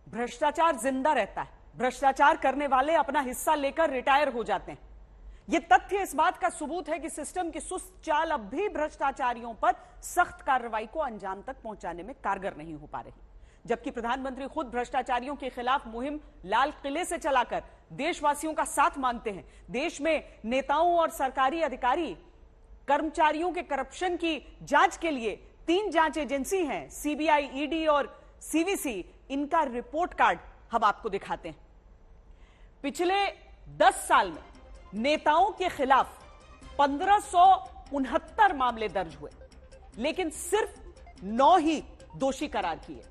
भ्रष्टाचार जिंदा रहता है, भ्रष्टाचार करने वाले अपना हिस्सा लेकर रिटायर हो जाते हैं। यह तथ्य इस बात का सबूत है कि सिस्टम की सुस्त चाल अब भी भ्रष्टाचारियों पर सख्त कार्रवाई को अंजाम तक पहुंचाने में कारगर नहीं हो पा रही, जबकि प्रधानमंत्री खुद भ्रष्टाचारियों के खिलाफ मुहिम लाल किले से चलाकर देशवासियों का साथ मांगते हैं। देश में नेताओं और सरकारी अधिकारी कर्मचारियों के करप्शन की जांच के लिए 3 जांच एजेंसी हैं, सीबीआई, ईडी और सीवीसी। इनका रिपोर्ट कार्ड हम आपको दिखाते हैं। पिछले 10 साल में नेताओं के खिलाफ 1569 मामले दर्ज हुए, लेकिन सिर्फ 9 ही दोषी करार किए।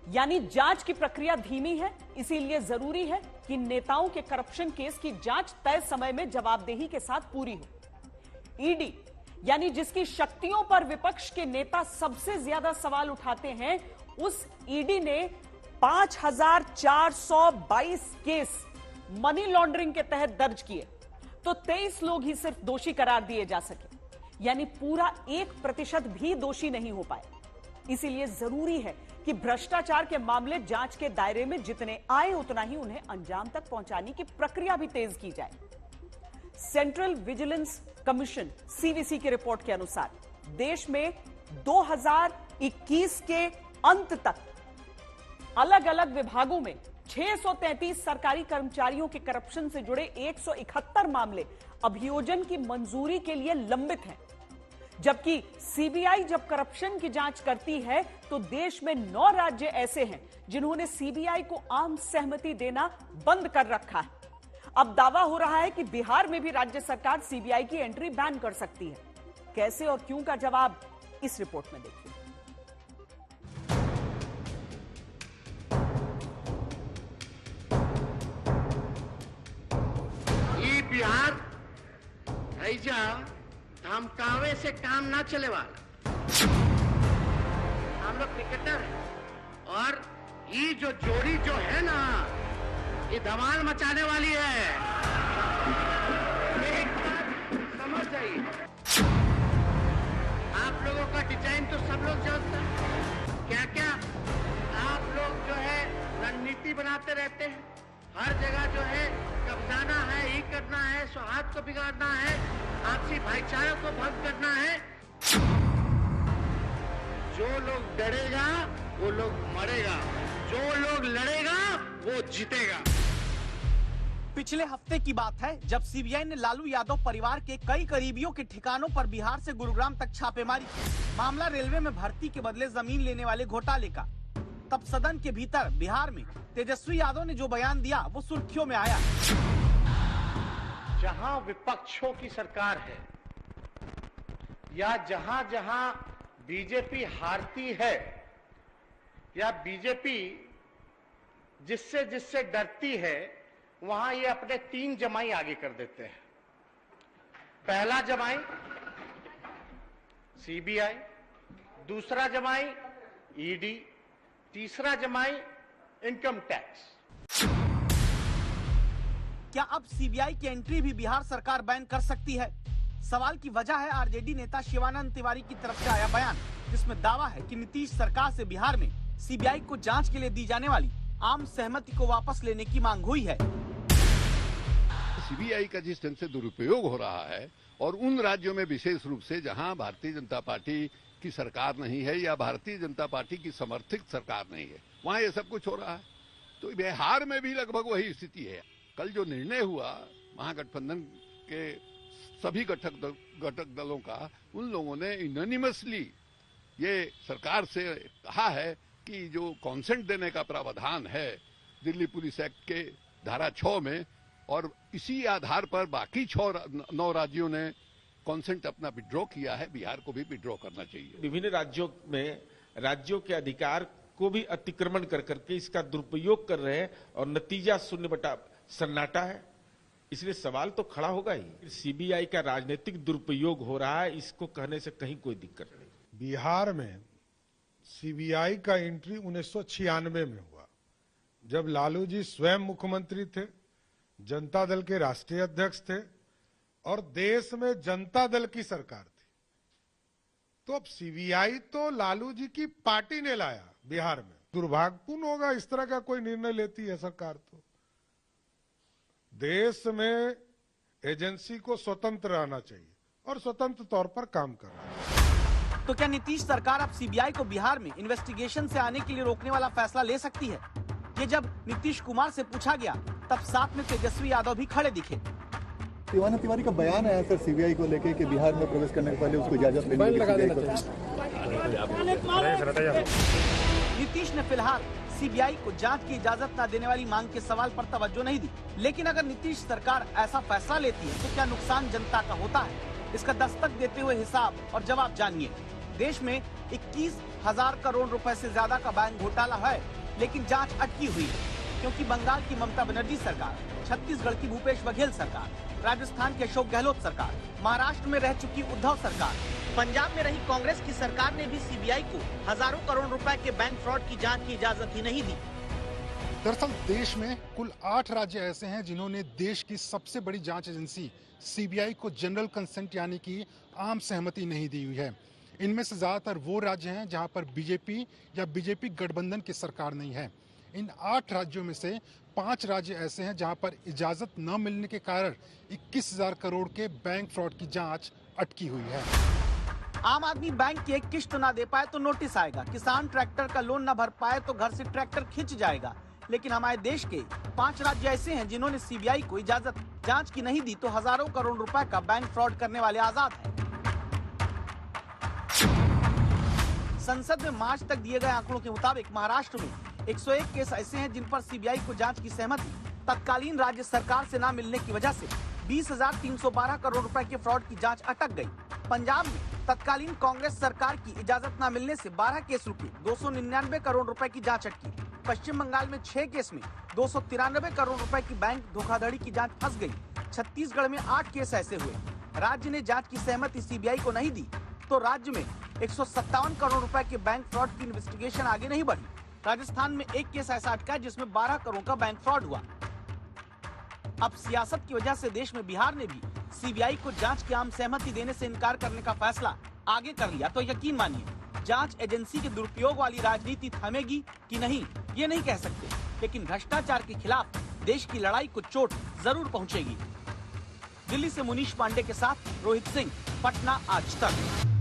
यानी जांच की प्रक्रिया धीमी है। इसीलिए जरूरी है कि नेताओं के करप्शन केस की जांच तय समय में जवाबदेही के साथ पूरी हो। ईडी यानी जिसकी शक्तियों पर विपक्ष के नेता सबसे ज्यादा सवाल उठाते हैं, उस ईडी ने 5422 केस मनी लॉन्ड्रिंग के तहत दर्ज किए, तो 23 लोग ही सिर्फ दोषी करार दिए जा सके, यानी पूरा 1% भी दोषी नहीं हो पाए। इसीलिए जरूरी है कि भ्रष्टाचार के मामले जांच के दायरे में जितने आए उतना ही उन्हें अंजाम तक पहुंचाने की प्रक्रिया भी तेज की जाए। सेंट्रल विजिलेंस कमीशन सीवीसी की रिपोर्ट के अनुसार देश में 2021 के अंत तक अलग अलग विभागों में 633 सरकारी कर्मचारियों के करप्शन से जुड़े 171 मामले अभियोजन की मंजूरी के लिए लंबित हैं। जबकि सीबीआई जब करप्शन की जांच करती है तो देश में 9 राज्य ऐसे हैं जिन्होंने सीबीआई को आम सहमति देना बंद कर रखा है। अब दावा हो रहा है कि बिहार में भी राज्य सरकार सीबीआई की एंट्री बैन कर सकती है। कैसे और क्यों का जवाब इस रिपोर्ट में देखिए। ये बिहार ऐजा धमकावे से काम ना चले वाला। हम लोग क्रिकेटर हैं और ये जो जोड़ी जो है ना, ये धमाल मचाने वाली है। एक बात समझ जाइए, आप लोगों का डिजाइन तो सब लोग जानते हैं। क्या क्या आप लोग जो है रणनीति बनाते रहते हैं। हर जगह जो है कब्जाना है, ये करना है, सौहार्द को बिगाड़ना है, आपसी भाईचारे को भंग करना है। जो लोग डरेगा वो लोग मरेगा, जो लोग लड़ेगा वो जीतेगा। पिछले हफ्ते की बात है जब सीबीआई ने लालू यादव परिवार के कई करीबियों के ठिकानों पर बिहार से गुरुग्राम तक छापेमारी की। मामला रेलवे में भर्ती के बदले जमीन लेने वाले घोटाले का। तब सदन के भीतर बिहार में तेजस्वी यादव ने जो बयान दिया वो सुर्खियों में आया। जहां विपक्षों की सरकार है या जहां जहां बीजेपी हारती है या बीजेपी जिससे जिससे डरती है, वहां ये अपने 3 जमाई आगे कर देते हैं। पहला जमाई सीबीआई, दूसरा जमाई ईडी, तीसरा जमाई इनकम टैक्स। क्या अब सीबीआई की एंट्री भी बिहार सरकार बैन कर सकती है? सवाल की वजह है आरजेडी नेता शिवानंद तिवारी की तरफ से आया बयान, जिसमें दावा है कि नीतीश सरकार से बिहार में सीबीआई को जांच के लिए दी जाने वाली आम सहमति को वापस लेने की मांग हुई है। सीबीआई का जिस ढंग से दुरुपयोग हो रहा है और उन राज्यों में विशेष रूप से जहां भारतीय जनता पार्टी की सरकार नहीं है या भारतीय जनता पार्टी की समर्थित सरकार नहीं है, वहां ये सब कुछ हो रहा है। तो बिहार में भी लगभग वही स्थिति है। कल जो निर्णय हुआ महागठबंधन के सभी घटक दलों का, उन लोगों ने यूनानिमसली ये सरकार से कहा है कि जो कॉन्सेंट देने का प्रावधान है दिल्ली पुलिस एक्ट के धारा 6 में, और इसी आधार पर बाकी 9 राज्यों ने कॉन्सेंट अपना विड्रॉ किया है, बिहार को भी विड्रॉ करना चाहिए। विभिन्न राज्यों में राज्यों के अधिकार को भी अतिक्रमण कर करके इसका दुरुपयोग कर रहे हैं और नतीजा 0/सन्नाटा है। इसलिए सवाल तो खड़ा होगा ही। सीबीआई का राजनीतिक दुरुपयोग हो रहा है, इसको कहने से कहीं कोई दिक्कत नहीं। बिहार में सीबीआई का एंट्री 1996 में हुआ, जब लालू जी स्वयं मुख्यमंत्री थे, जनता दल के राष्ट्रीय अध्यक्ष थे और देश में जनता दल की सरकार थी। तो अब सीबीआई तो लालू जी की पार्टी ने लाया बिहार में, दुर्भाग्यपूर्ण होगा इस तरह का कोई निर्णय लेती है सरकार। तो देश में एजेंसी को स्वतंत्र रहना चाहिए और स्वतंत्र तौर पर काम करना चाहिए। तो क्या नीतीश सरकार अब सीबीआई को बिहार में इन्वेस्टिगेशन से आने के लिए रोकने वाला फैसला ले सकती है? ये जब नीतीश कुमार से पूछा गया तब साथ में तेजस्वी यादव भी खड़े दिखे। शिवानंद तिवारी का बयान आया सर सीबीआई को लेकर कि बिहार में प्रवेश करने से पहले उसको इजाजत लेनी चाहिए। नीतीश ने फिलहाल सीबीआई को जांच की इजाजत न देने वाली मांग के सवाल पर तवज्जो नहीं दी। लेकिन अगर नीतीश सरकार ऐसा फैसला लेती है तो क्या नुकसान जनता का होता है? इसका दस्तक देते हुए हिसाब और जवाब जानिए। देश में 21,000 करोड़ रुपए से ज्यादा का बैंक घोटाला है, लेकिन जांच अटकी हुई है क्योंकि बंगाल की ममता बनर्जी सरकार, छत्तीसगढ़ की भूपेश बघेल सरकार, राजस्थान की अशोक गहलोत सरकार, महाराष्ट्र में रह चुकी उद्धव सरकार, पंजाब में रही कांग्रेस की सरकार ने भी सीबीआई को हजारों करोड़ रुपए के बैंक फ्रॉड की जांच की इजाजत ही नहीं दी। दरअसल देश में कुल 8 राज्य ऐसे हैं जिन्होंने देश की सबसे बड़ी जांच एजेंसी सीबीआई को जनरल कंसेंट यानी कि आम सहमति नहीं दी हुई है। इनमें से ज्यादातर वो राज्य हैं जहां पर बीजेपी या बीजेपी गठबंधन की सरकार नहीं है। इन 8 राज्यों में से 5 राज्य ऐसे हैं जहां पर इजाजत न मिलने के कारण 21,000 करोड़ के बैंक फ्रॉड की जांच अटकी हुई है। आम आदमी बैंक की एक किश्त न दे पाए तो नोटिस आएगा, किसान ट्रैक्टर का लोन न भर पाए तो घर से ट्रैक्टर खिंच जाएगा। लेकिन हमारे देश के 5 राज्य ऐसे हैं जिन्होंने सीबीआई को इजाजत जांच की नहीं दी तो हजारों करोड़ रुपए का बैंक फ्रॉड करने वाले आजाद हैं। संसद में मार्च तक दिए गए आंकड़ों के मुताबिक महाराष्ट्र में 101 केस ऐसे हैं जिन पर सीबीआई को जांच की सहमति तत्कालीन राज्य सरकार से न मिलने की वजह से 20,312 करोड़ रुपए के फ्रॉड की जांच अटक गई। पंजाब में तत्कालीन कांग्रेस सरकार की इजाजत न मिलने से 12 केस रुके, 299 करोड़ रुपए की जांच अटकी। पश्चिम बंगाल में 6 केस में 293 करोड़ रुपए की बैंक धोखाधड़ी की जांच फंस गई। छत्तीसगढ़ में 8 केस ऐसे हुए। राज्य ने जांच की सहमति सीबीआई को नहीं दी तो राज्य में 157 करोड़ रुपए के बैंक फ्रॉड की इन्वेस्टिगेशन आगे नहीं बढ़ी। राजस्थान में 1 केस ऐसा अटका जिसमें 12 करोड़ का बैंक फ्रॉड हुआ। अब सियासत की वजह से देश में बिहार ने भी सीबीआई को जांच की आम सहमति देने से इनकार करने का फैसला आगे कर लिया तो यकीन मानिए जांच एजेंसी के दुरुपयोग वाली राजनीति थमेगी कि नहीं ये नहीं कह सकते, लेकिन भ्रष्टाचार के खिलाफ देश की लड़ाई को चोट जरूर पहुंचेगी। दिल्ली से मुनीश पांडे के साथ रोहित सिंह, पटना आज तक।